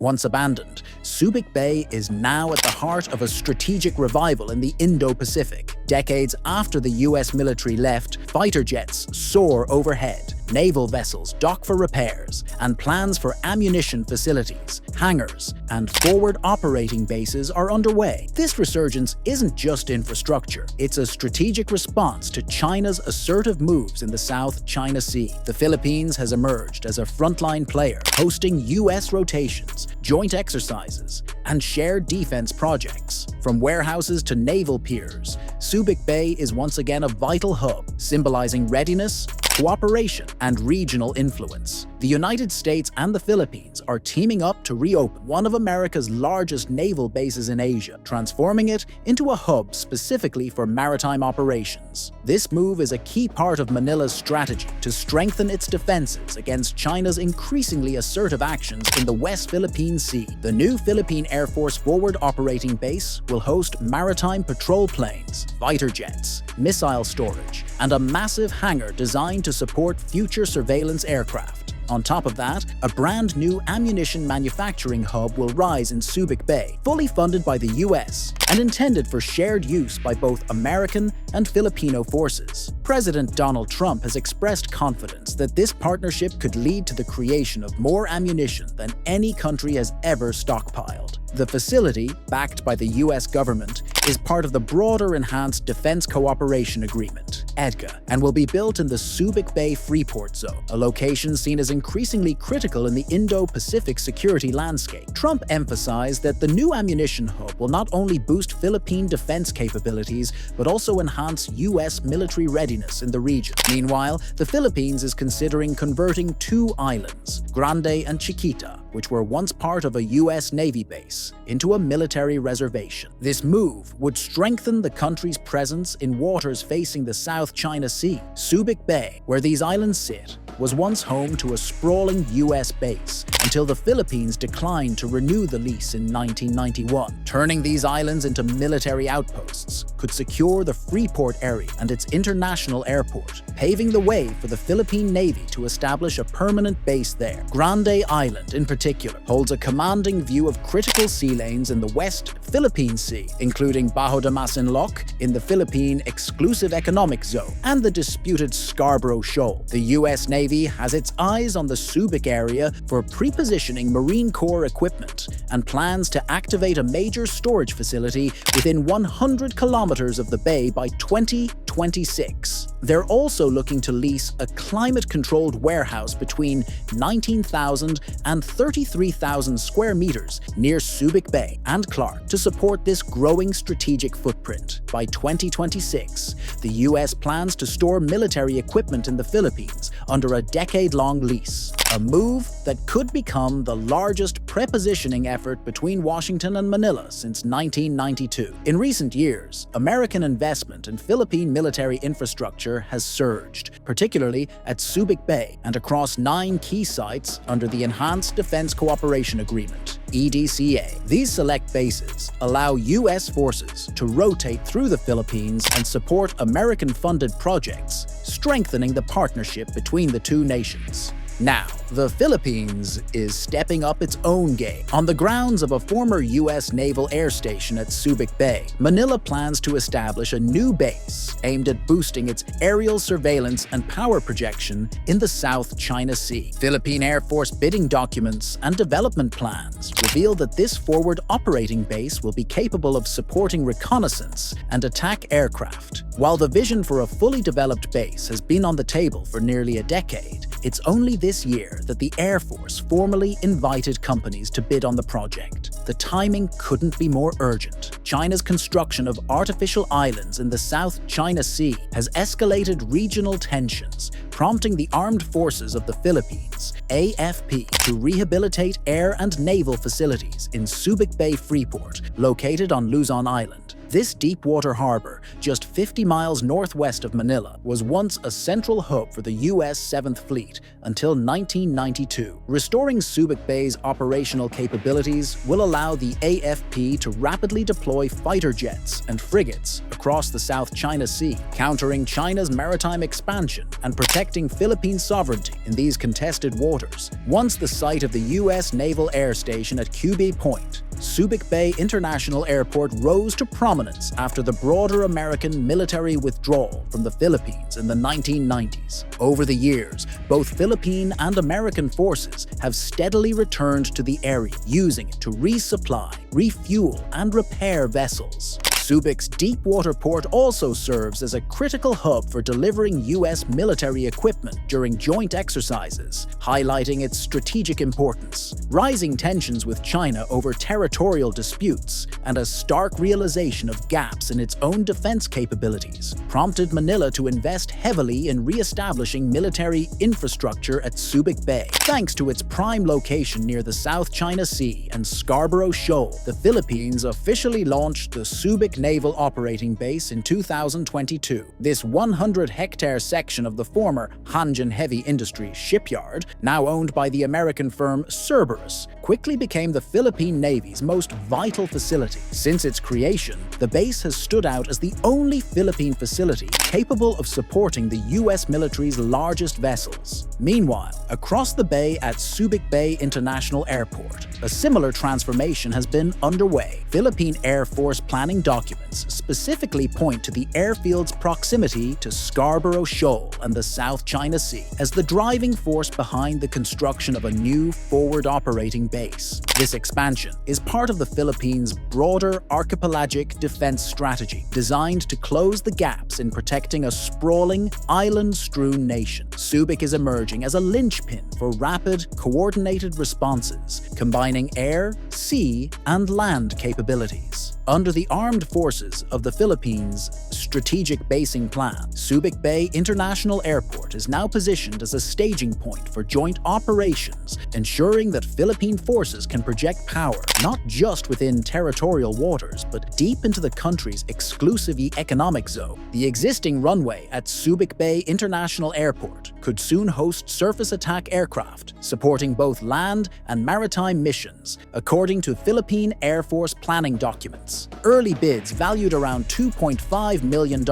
Once abandoned, Subic Bay is now at the heart of a strategic revival in the Indo-Pacific. Decades after the US military left, fighter jets soar overhead, naval vessels dock for repairs, and plans for ammunition facilities, hangars, and forward operating bases are underway. This resurgence isn't just infrastructure, it's a strategic response to China's assertive moves in the South China Sea. The Philippines has emerged as a frontline player, hosting US rotations, joint exercises, and shared defense projects. From warehouses to naval piers, Subic Bay is once again a vital hub, symbolizing readiness, cooperation, and regional influence. The United States and the Philippines are teaming up to reopen one of America's largest naval bases in Asia, transforming it into a hub specifically for maritime operations. This move is a key part of Manila's strategy to strengthen its defenses against China's increasingly assertive actions in the West Philippine Sea. The new Philippine Air Force Forward Operating Base will host maritime patrol planes, fighter jets, missile storage, and a massive hangar designed to support future surveillance aircraft. On top of that, a brand new ammunition manufacturing hub will rise in Subic Bay, fully funded by the US and intended for shared use by both American and Filipino forces. President Donald Trump has expressed confidence that this partnership could lead to the creation of more ammunition than any country has ever stockpiled. The facility, backed by the US government, is part of the broader Enhanced Defense Cooperation Agreement, EDCA, and will be built in the Subic Bay Freeport Zone, a location seen as increasingly critical in the Indo-Pacific security landscape. Trump emphasized that the new ammunition hub will not only boost Philippine defense capabilities, but also enhance US military readiness in the region. Meanwhile, the Philippines is considering converting two islands, Grande and Chiquita, which were once part of a US Navy base, into a military reservation. This move would strengthen the country's presence in waters facing the South China Sea. Subic Bay, where these islands sit, was once home to a sprawling US base until the Philippines declined to renew the lease in 1991. Turning these islands into military outposts could secure the Freeport area and its international airport, paving the way for the Philippine Navy to establish a permanent base there. Grande Island, in particular, holds a commanding view of critical sea lanes in the West Philippine Sea, including Bajo de Masinloc in the Philippine Exclusive Economic Zone and the disputed Scarborough Shoal. The US Navy has its eyes on the Subic area for prepositioning Marine Corps equipment and plans to activate a major storage facility within 100 kilometers of the bay by 2026. They're also looking to lease a climate-controlled warehouse between 19,000 and 33,000 square meters near Subic Bay and Clark to support this growing strategic footprint. By 2026, the US plans to store military equipment in the Philippines under a decade-long lease, a move that could become the largest prepositioning effort between Washington and Manila since 1992. In recent years, American investment in Philippine military infrastructure has surged, particularly at Subic Bay and across 9 key sites under the Enhanced Defense Cooperation Agreement, EDCA. These select bases allow US forces to rotate through the Philippines and support American-funded projects, strengthening the partnership between the two nations. Now, the Philippines is stepping up its own game. On the grounds of a former US naval air station at Subic Bay, Manila plans to establish a new base aimed at boosting its aerial surveillance and power projection in the South China Sea. Philippine Air Force bidding documents and development plans reveal that this forward operating base will be capable of supporting reconnaissance and attack aircraft. While the vision for a fully developed base has been on the table for nearly a decade, it's only this year that the Air Force formally invited companies to bid on the project. The timing couldn't be more urgent. China's construction of artificial islands in the South China Sea has escalated regional tensions, prompting the Armed Forces of the Philippines, AFP, to rehabilitate air and naval facilities in Subic Bay Freeport, located on Luzon Island. This deepwater harbor, just 50 miles northwest of Manila, was once a central hub for the U.S. 7th Fleet until 1992. Restoring Subic Bay's operational capabilities will allow the AFP to rapidly deploy fighter jets and frigates across the South China Sea, countering China's maritime expansion and protecting Philippine sovereignty in these contested waters. Once the site of the U.S. Naval Air Station at QB Point, Subic Bay International Airport rose to prominence after the broader American military withdrawal from the Philippines in the 1990s. Over the years, both Philippine and American forces have steadily returned to the area, using it to resupply, refuel, and repair vessels. Subic's deepwater port also serves as a critical hub for delivering U.S. military equipment during joint exercises, highlighting its strategic importance. Rising tensions with China over territorial disputes and a stark realization of gaps in its own defense capabilities prompted Manila to invest heavily in re-establishing military infrastructure at Subic Bay. Thanks to its prime location near the South China Sea and Scarborough Shoal, the Philippines officially launched the Subic Naval Operating Base in 2022. This 100-hectare section of the former Hanjin Heavy Industries shipyard, now owned by the American firm Cerberus, quickly became the Philippine Navy's most vital facility. Since its creation, the base has stood out as the only Philippine facility capable of supporting the U.S. military's largest vessels. Meanwhile, across the bay at Subic Bay International Airport, a similar transformation has been underway. Philippine Air Force planning documents specifically point to the airfield's proximity to Scarborough Shoal and the South China Sea as the driving force behind the construction of a new forward operating base. This expansion is part of the Philippines' broader archipelagic defense strategy, designed to close the gaps in protecting a sprawling, island-strewn nation. Subic is emerging as a linchpin for rapid, coordinated responses, combining air, sea, and land capabilities. Under the Armed Forces of the Philippines' Strategic Basing Plan, Subic Bay International Airport is now positioned as a staging point for joint operations, ensuring that Philippine forces can project power not just within territorial waters, but deep into the country's exclusive economic zone. The existing runway at Subic Bay International Airport could soon host surface attack aircraft, supporting both land and maritime missions, according to Philippine Air Force planning documents. Early bids valued around $2.5 million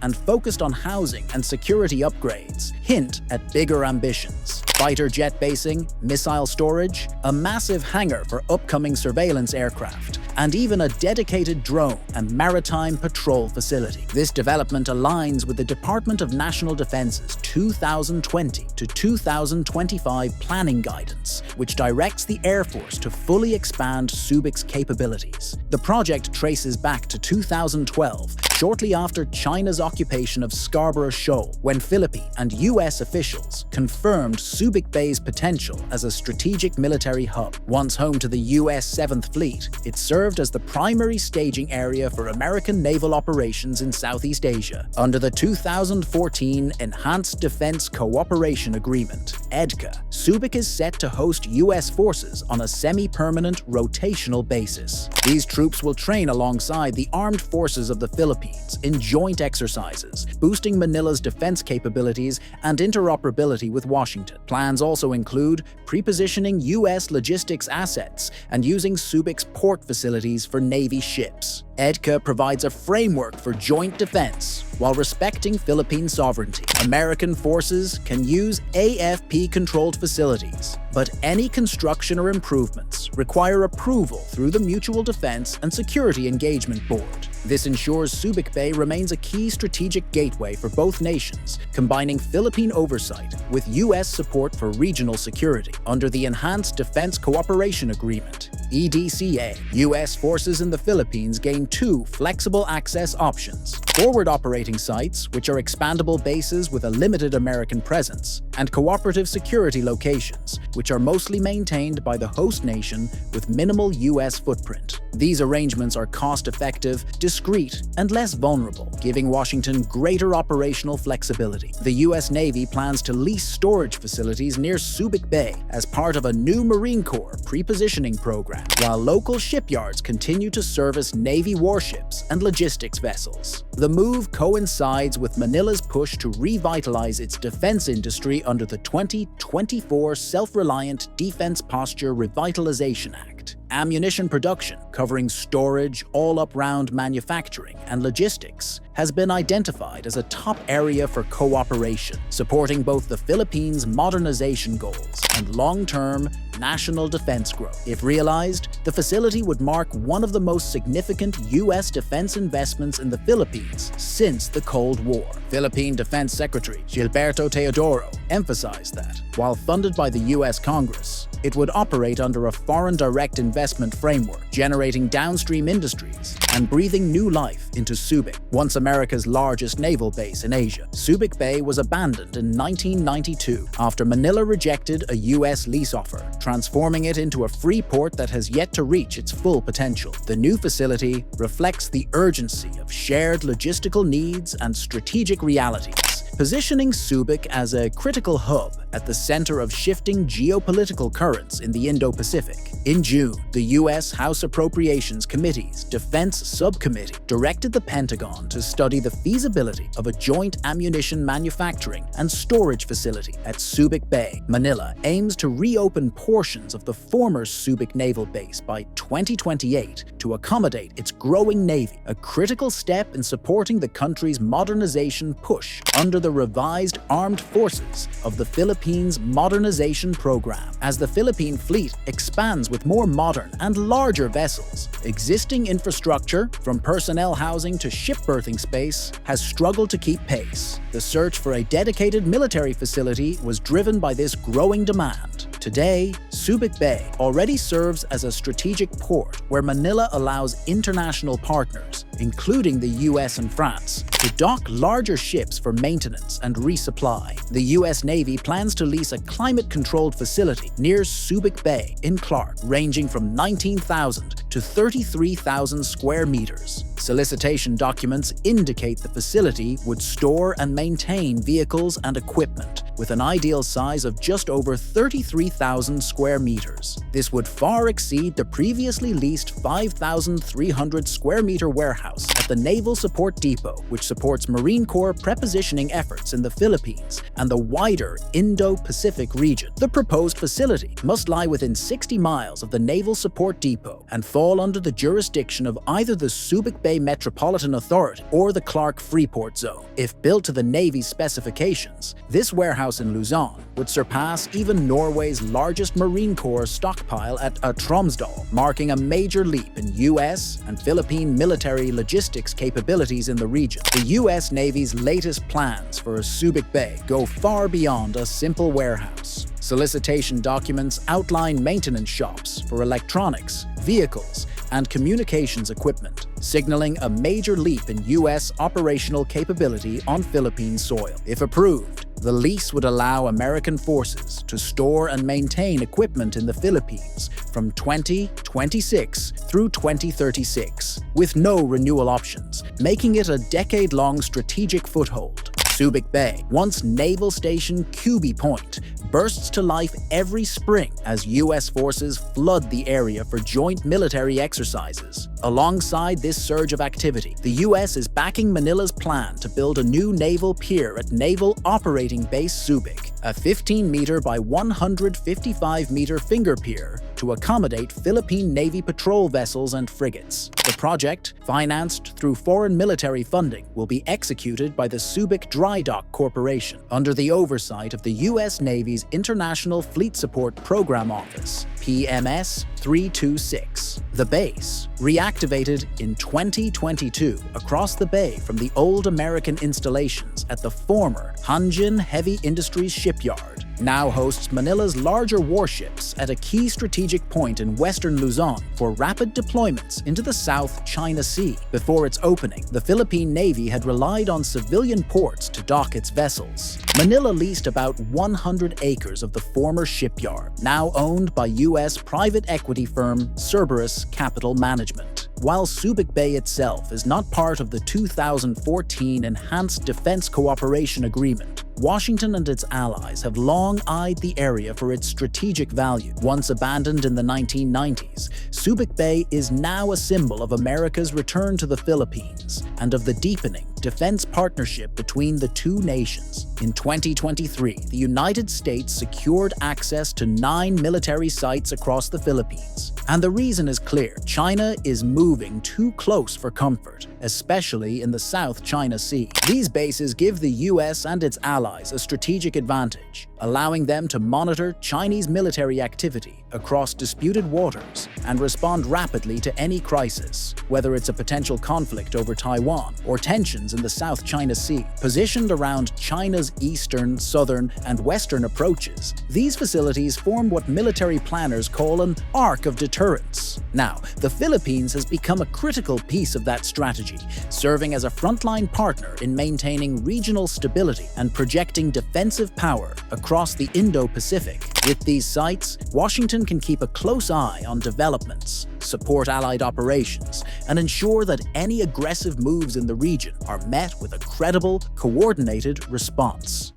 and focused on housing and security upgrades hint at bigger ambitions. Fighter jet basing, missile storage, a massive hangar for upcoming surveillance aircraft, and even a dedicated drone and maritime patrol facility. This development aligns with the Department of National Defense's 2020 to 2025 planning guidance, which directs the Air Force to fully expand Subic's capabilities. The project traces back to 2012, shortly after China's occupation of Scarborough Shoal, when Philippine and U.S. officials confirmed Subic Bay's potential as a strategic military hub. Once home to the U.S. 7th Fleet, it served as the primary staging area for American naval operations in Southeast Asia. Under the 2014 Enhanced Defense Cooperation Agreement, EDCA, Subic is set to host U.S. forces on a semi-permanent rotational basis. These troops will train alongside the armed forces of the Philippines in joint exercises, boosting Manila's defense capabilities and interoperability with Washington. Plans also include prepositioning U.S. logistics assets and using Subic's port facilities for Navy ships. EDCA provides a framework for joint defense while respecting Philippine sovereignty. American forces can use AFP-controlled facilities, but any construction or improvements require approval through the Mutual Defense and Security Engagement Board. This ensures Subic Bay remains a key strategic gateway for both nations, combining Philippine oversight with U.S. support for regional security. Under the Enhanced Defense Cooperation Agreement, EDCA, U.S. forces in the Philippines gain two flexible access options: forward operating operating sites, which are expandable bases with a limited American presence, and cooperative security locations, which are mostly maintained by the host nation with minimal U.S. footprint. These arrangements are cost-effective, discreet, and less vulnerable, giving Washington greater operational flexibility. The U.S. Navy plans to lease storage facilities near Subic Bay as part of a new Marine Corps prepositioning program, while local shipyards continue to service Navy warships and logistics vessels. The move coincides with Manila's push to revitalize its defense industry under the 2024 Self-Reliant Defense Posture Revitalization Act. Ammunition production, covering storage, all-up-round manufacturing, and logistics, has been identified as a top area for cooperation, supporting both the Philippines' modernization goals and long-term national defense growth. If realized, the facility would mark one of the most significant U.S. defense investments in the Philippines since the Cold War. Philippine Defense Secretary Gilberto Teodoro emphasized that, while funded by the U.S. Congress, it would operate under a foreign direct investment framework, generating downstream industries and breathing new life into Subic, once America's largest naval base in Asia. Subic Bay was abandoned in 1992 after Manila rejected a U.S. lease offer, transforming it into a free port that has yet to reach its full potential. The new facility reflects the urgency of shared logistical needs and strategic realities, positioning Subic as a critical hub at the center of shifting geopolitical currents in the Indo-Pacific. In June, the U.S. House Appropriations Committee's Defense Subcommittee directed the Pentagon to study the feasibility of a joint ammunition manufacturing and storage facility at Subic Bay. Manila aims to reopen portions of the former Subic Naval Base by 2028 to accommodate its growing navy, a critical step in supporting the country's modernization push under the revised Armed Forces of the Philippines Modernization Program. As the Philippine fleet expands with more modern and larger vessels, existing infrastructure, from personnel housing to shipberthing space, has struggled to keep pace. The search for a dedicated military facility was driven by this growing demand. Today, Subic Bay already serves as a strategic port where Manila allows international partners, including the US and France, to dock larger ships for maintenance and resupply. The US Navy plans to lease a climate-controlled facility near Subic Bay in Clark, ranging from 19,000 to 33,000 square meters. Solicitation documents indicate the facility would store and maintain vehicles and equipment, with an ideal size of just over 33,000 square meters. This would far exceed the previously leased 5,300 square meter warehouse at the Naval Support Depot, which supports Marine Corps prepositioning efforts in the Philippines and the wider Indo-Pacific region. The proposed facility must lie within 60 miles of the Naval Support Depot and fall under the jurisdiction of either the Subic Bay Metropolitan Authority or the Clark Freeport Zone. If built to the Navy's specifications, this warehouse in Luzon would surpass even Norway's largest Marine Corps stockpile at Tromsdal, marking a major leap in U.S. and Philippine military logistics capabilities in the region. The U.S. Navy's latest plans for a Subic Bay go far beyond a simple warehouse. Solicitation documents outline maintenance shops for electronics, vehicles, and communications equipment, signaling a major leap in U.S. operational capability on Philippine soil. If approved, the lease would allow American forces to store and maintain equipment in the Philippines from 2026 through 2036, with no renewal options, making it a decade-long strategic foothold. Subic Bay, once Naval Station QB Point, bursts to life every spring as U.S. forces flood the area for joint military exercises. Alongside this surge of activity, the U.S. is backing Manila's plan to build a new naval pier at Naval Operating Base Subic, a 15-meter by 155-meter finger pier to accommodate Philippine Navy patrol vessels and frigates. The project, financed through foreign military funding, will be executed by the Subic Dry Dock Corporation under the oversight of the U.S. Navy's International Fleet Support Program Office PMS 326. The base, reactivated in 2022 across the bay from the old American installations at the former Hanjin Heavy Industries shipyard, now hosts Manila's larger warships at a key strategic point in western Luzon for rapid deployments into the South China Sea. Before its opening, the Philippine Navy had relied on civilian ports to dock its vessels. Manila leased about 100 acres of the former shipyard, now owned by U.S. private equity firm Cerberus Capital Management. While Subic Bay itself is not part of the 2014 Enhanced Defense Cooperation Agreement, Washington and its allies have long eyed the area for its strategic value. Once abandoned in the 1990s, Subic Bay is now a symbol of America's return to the Philippines and of the deepening defense partnership between the two nations. In 2023, the United States secured access to 9 military sites across the Philippines. And the reason is clear: China is moving too close for comfort, especially in the South China Sea. These bases give the US and its allies a strategic advantage, allowing them to monitor Chinese military activity across disputed waters and respond rapidly to any crisis, whether it's a potential conflict over Taiwan or tensions in the South China Sea. Positioned around China's eastern, southern, and western approaches, these facilities form what military planners call an arc of deterrence. Now, the Philippines has become a critical piece of that strategy, serving as a frontline partner in maintaining regional stability and projecting defensive power across the Indo-Pacific. With these sites, Washington can keep a close eye on developments, support allied operations, and ensure that any aggressive moves in the region are met with a credible, coordinated response.